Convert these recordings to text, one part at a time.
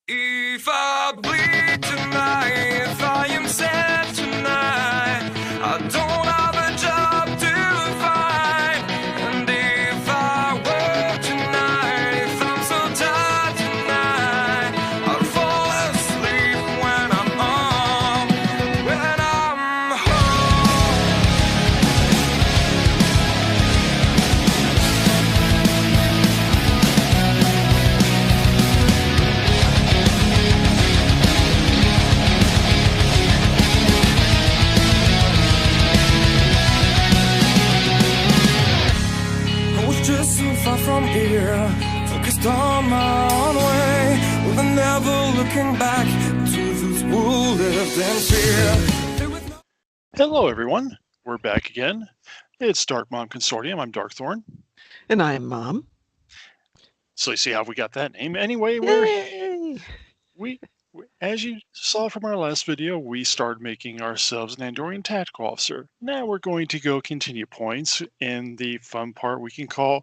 If I bleed tonight, if I am sad tonight, I don't have a job to find. And if I work tonight, if I'm so tired tonight, I'll fall asleep when I'm home. I was just so far from here, focused on my own way, with never looking back to those who lived in fear. Hello, everyone. We're back again. It's Dark Mom Consortium. I'm Darkthorne. And I'm Mom. So you see how we got that name. Anyway, we as you saw from our last video, we started making ourselves an Andorian Tactical officer. Now we're going to go continue points in the fun part we can call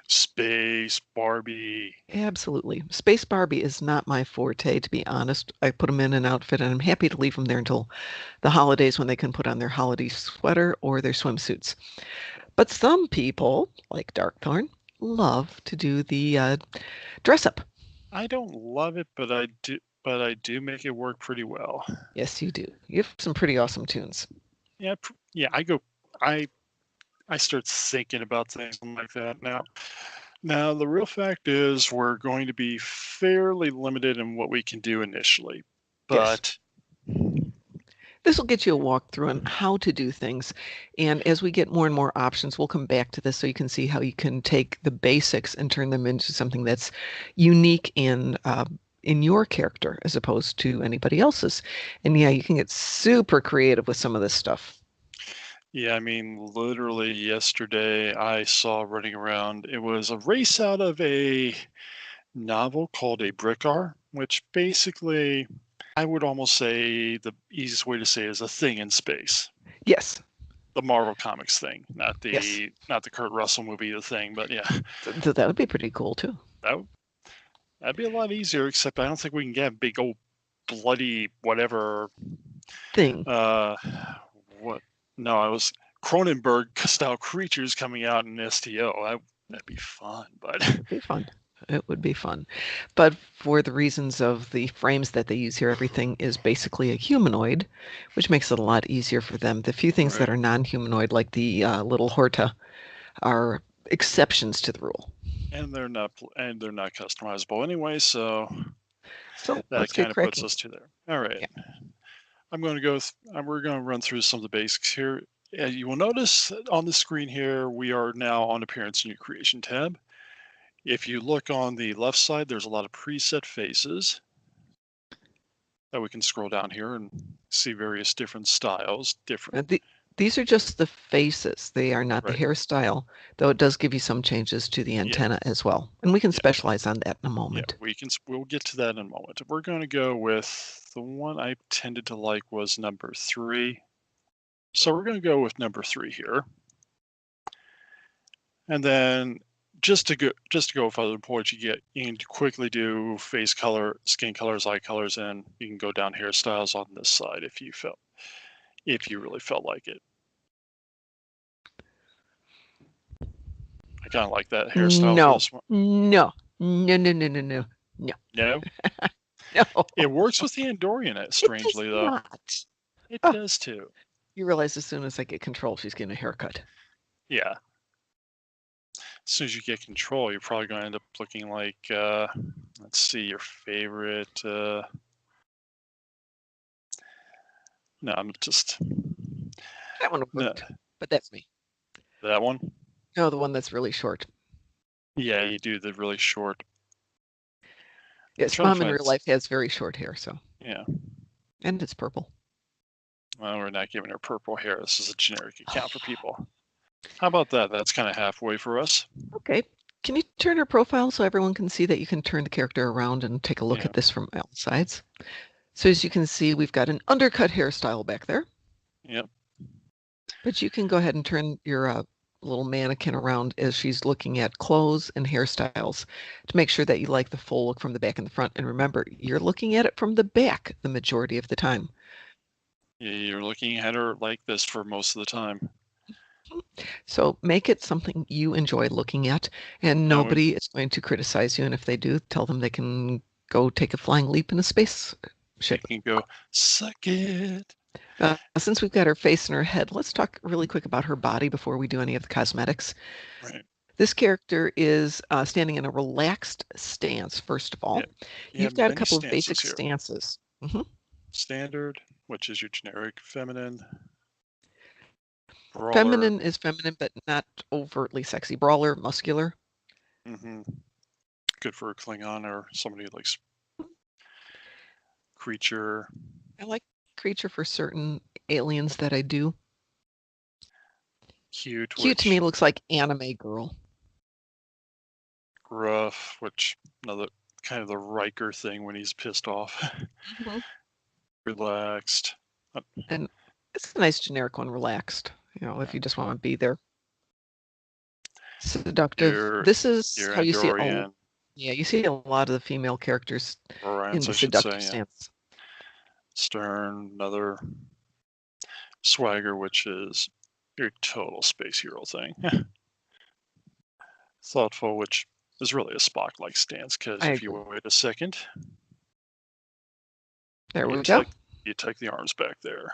Space Barbie. Absolutely. Space Barbie is not my forte, to be honest. I put them in an outfit and I'm happy to leave them there until the holidays when they can put on their holiday sweater or their swimsuits. But some people, like Darkthorn, love to do the dress up. I don't love it, but I do make it work pretty well. Yes, you do. You have some pretty awesome tunes. Yeah, I start thinking about things like that now. Now, the real fact is we're going to be fairly limited in what we can do initially, but this will get you a walkthrough on how to do things. And as we get more and more options, we'll come back to this so you can see how you can take the basics and turn them into something that's unique in your character as opposed to anybody else's. And yeah, you can get super creative with some of this stuff. Yeah, I mean, literally yesterday I saw running around, it was a race out of a novel called A Brickar, which basically I would almost say the easiest way to say it is a thing in space. Yes. The Marvel Comics thing, not the Kurt Russell movie, The Thing, but yeah. So that would be pretty cool too. That'd be a lot easier, except I don't think we can get big old bloody whatever thing. What? No, it was Cronenberg style creatures coming out in STO. That'd be fun, but it'd be fun. It would be fun. But for the reasons of the frames that they use here, everything is basically a humanoid, which makes it a lot easier for them. The few things that are non-humanoid, like the little Horta, are exceptions to the rule. And they're not customizable anyway, so that kind of puts us to there. All right. Yeah. We're going to run through some of the basics here. As you will notice on the screen here, we are now on Appearance and New Creation tab. If you look on the left side, there's a lot of preset faces that we can scroll down here and see various different styles. These are just the faces. They are not the hairstyle, though it does give you some changes to the antenna as well. And we can specialize on that in a moment. Yeah, we'll get to that in a moment. We're going to go with the one I tended to like was number 3. So we're going to go with number 3 here. And then just to go with other points, you can quickly do face color, skin colors, eye colors, and you can go down hairstyles on this side if you really felt like it. I kind of like that hairstyle. No. No? No. It works with the Andorian, strangely, though. It does, too. You realize as soon as I get control, she's getting a haircut. Yeah. As soon as you get control, you're probably going to end up looking like, let's see, your favorite... No, I'm just... That one worked, but that's me. That one? No, the one that's really short. Yeah, you do the really short. Yes, Mom in real life has very short hair, so. Yeah. And it's purple. Well, we're not giving her purple hair. This is a generic account for people. How about that? That's kind of halfway for us. Okay. Can you turn her profile so everyone can see that you can turn the character around and take a look at this from all sides? So as you can see, we've got an undercut hairstyle back there. Yep. But you can go ahead and turn your little mannequin around as she's looking at clothes and hairstyles to make sure that you like the full look from the back and the front. And remember, you're looking at it from the back the majority of the time. Yeah, you're looking at her like this for most of the time. So make it something you enjoy looking at, and nobody is going to criticize you. And if they do, tell them they can go take a flying leap in a spaceship. They can go, suck it. Since we've got her face and her head, let's talk really quick about her body before we do any of the cosmetics. Right. This character is standing in a relaxed stance, first of all. Yeah. You've got a couple of basic stances. Standard, which is your generic feminine. Brawler. Feminine is feminine, but not overtly sexy. Brawler, muscular. Good for a Klingon or somebody who likes creature. I like creature for certain aliens that I do. Cute. Cute to me looks like anime girl. Gruff, which another kind of the Riker thing when he's pissed off. Relaxed. And it's a nice generic one, relaxed. You know, if you just want to be there. Seductive. This is how you see you see a lot of the female characters in the seductive stance. Stern, another swagger, which is your total space hero thing. Thoughtful, which is really a Spock-like stance, because if you wait a second, there we go. You take the arms back there.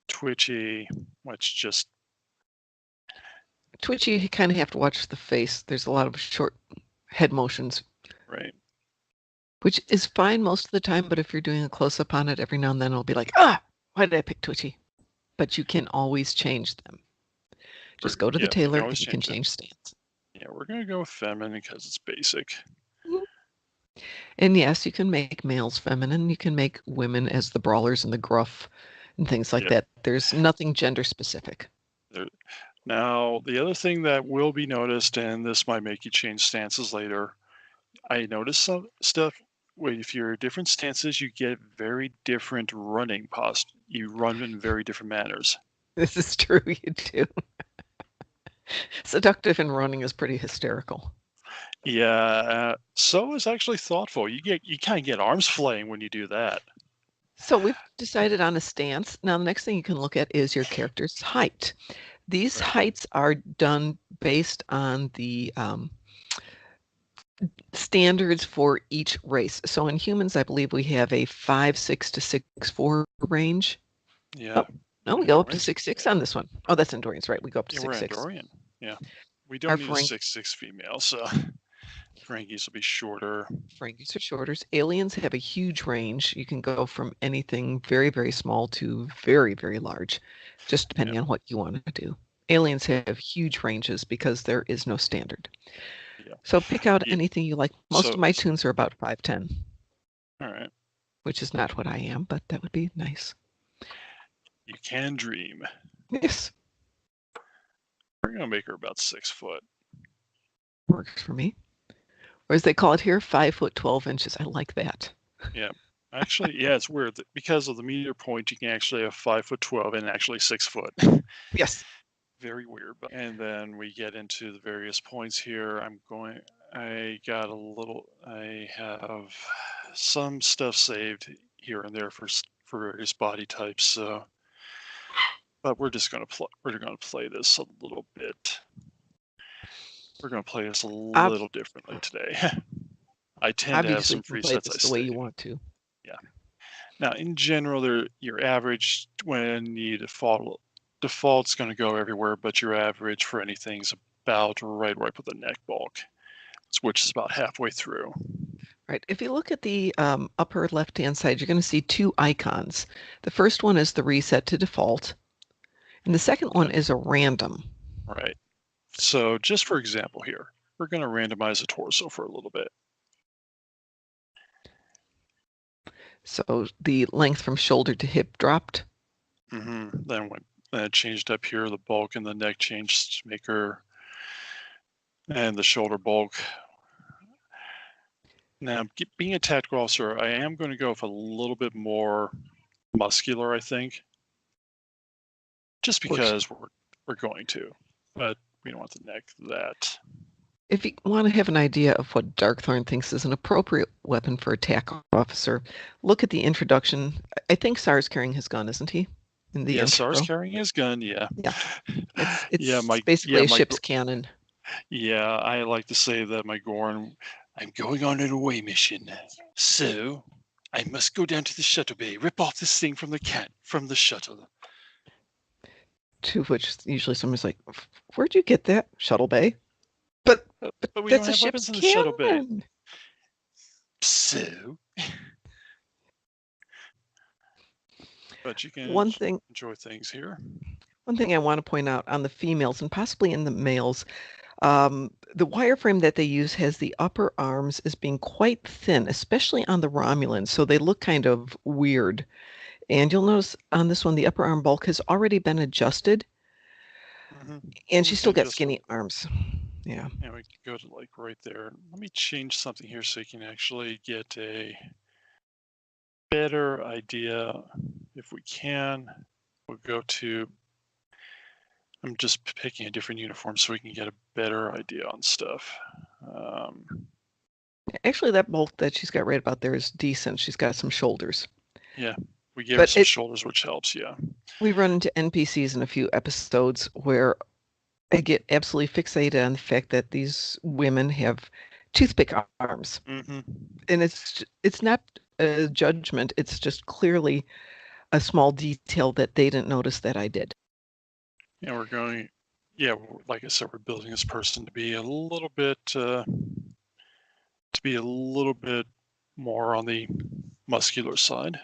Twitchy, which just twitchy. You kind of have to watch the face. There's a lot of short head motions. Right. Which is fine most of the time, but if you're doing a close-up on it, every now and then it'll be like, why did I pick twitchy? But you can always change them. Just go to the tailor and you can change stance. Yeah, we're going to go with feminine because it's basic. And yes, you can make males feminine. You can make women as the brawlers and the gruff and things like that. There's nothing gender specific. Now, the other thing that will be noticed, and this might make you change stances later, I noticed some stuff. If you're different stances, you get very different running postures. You run in very different manners. This is true, you do. Seductive and running is pretty hysterical. Yeah, so is actually thoughtful. You kind of get arms flaying when you do that. So we've decided on a stance. Now the next thing you can look at is your character's height. These heights are done based on the standards for each race. So in humans, I believe we have a 5'6" to 6'4" range. Yeah. No, we go up to 6'6" on this one. Oh, that's Andorians, right? We go up to 6'6". We're Andorian. Yeah. We don't need a 6'6" female, so Frankies will be shorter. Frankies are shorter. Aliens have a huge range. You can go from anything very, very small to very, very large, just depending on what you want to do. Aliens have huge ranges because there is no standard. Yeah. So pick out anything you like. Most of my toons are about 5'10". All right. Which is not what I am, but that would be nice. You can dream. Yes. We're going to make her about 6 foot. Works for me. Or as they call it here, 5 foot 12 inches. I like that. Yeah. Actually, yeah, it's weird. Because of the meter point, you can actually have 5 foot 12 and actually 6 foot. Yes. Very weird. And then we get into the various points here. I have some stuff saved here and there for various body types. So, but we're just going to play this a little bit. We're going to play this a little differently today. I tend to have some presets the way you want to. Yeah. Now, in general, your average when you default's going to go everywhere, but your average for anything is about right where I put the neck bulk, which is about halfway through. Right. If you look at the upper left-hand side, you're going to see two icons. The first one is the reset to default, and the second one is a random. Right. So just for example here, we're going to randomize the torso for a little bit. So the length from shoulder to hip dropped. Then it changed up here, the bulk and the neck changed to make her, and the shoulder bulk. Now, being a tactical officer, I am going to go with a little bit more muscular, I think. Just because we're going to. but we don't want the neck of that. If you want to have an idea of what Darkthorne thinks is an appropriate weapon for attack officer, look at the introduction. I think Sar's carrying his gun, isn't he? In the intro. Sar's carrying his gun, yeah. Yeah. It's basically a ship's cannon. Yeah, I like to say that my Gorn, I'm going on an away mission. So I must go down to the shuttle bay, rip off this thing from the shuttle. To which usually someone's like, "Where'd you get that? Shuttle bay?" But we that's don't a have ship's weapons in the shuttle bay. cannon. So, but you can enjoy things here. One thing I want to point out on the females and possibly in the males, the wireframe that they use has the upper arms as being quite thin, especially on the Romulans, so they look kind of weird. And you'll notice on this one, the upper arm bulk has already been adjusted, and she still got skinny arms. Yeah. And we can go to like right there. Let me change something here so you can actually get a better idea. If we can, we'll go to, I'm just picking a different uniform so we can get a better idea on stuff. Actually, that bulk that she's got right about there is decent. She's got some shoulders. Yeah, we gave her some shoulders, which helps, yeah. We run into NPCs in a few episodes where I get absolutely fixated on the fact that these women have toothpick arms. And it's not a judgment. It's just clearly a small detail that they didn't notice that I did. Yeah, like I said, we're building this person to be a little bit more on the muscular side.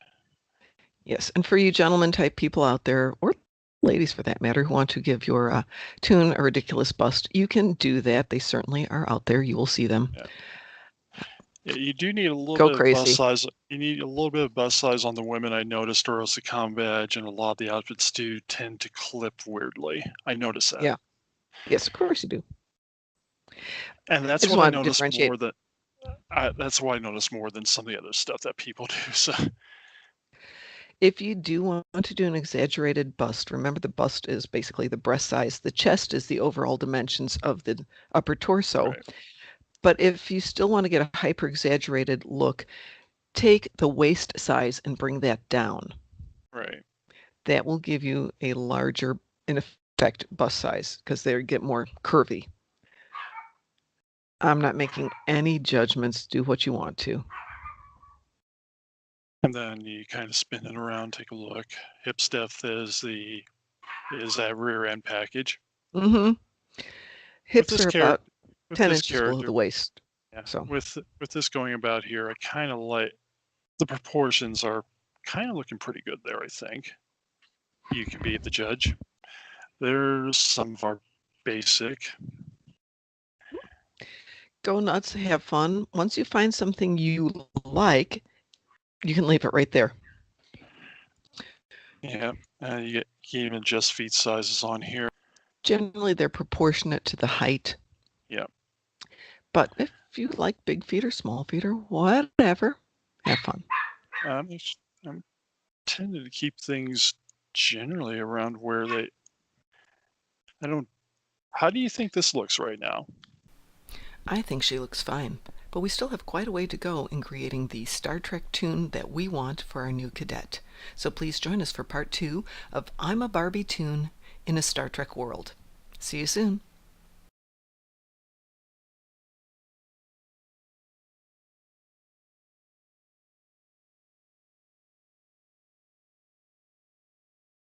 Yes, and for you gentlemen type people out there, or ladies for that matter, who want to give your toon a ridiculous bust, you can do that. They certainly are out there. You will see them. Yeah, you do need a little bit of bust size. You need a little bit of bust size on the women, I noticed, or else the combat badge and a lot of the outfits do tend to clip weirdly. I noticed that. Yeah. Yes, of course you do. And that's what I noticed more than that's why I noticed more than some of the other stuff that people do. So if you do want to do an exaggerated bust, remember the bust is basically the breast size. The chest is the overall dimensions of the upper torso. Right. But if you still want to get a hyper exaggerated look, take the waist size and bring that down. Right. That will give you a larger, in effect, bust size because they get more curvy. I'm not making any judgments. Do what you want to. And then you kind of spin it around, take a look. Hip depth is that rear end package. Hips are about 10 inches below the waist. Yeah. So with this going about here, I kind of like the proportions are kind of looking pretty good there, I think. You can be the judge. There's some of our basic. Go nuts, have fun. Once you find something you like, you can leave it right there. Yeah, you can even adjust feet sizes on here. Generally, they're proportionate to the height. Yeah. But if you like big feet or small feet or whatever, have fun. I'm tending to keep things generally around where they... How do you think this looks right now? I think she looks fine, but we still have quite a way to go in creating the Star Trek toon that we want for our new cadet. So please join us for part 2 of I'm a Barbie toon in a Star Trek world. See you soon.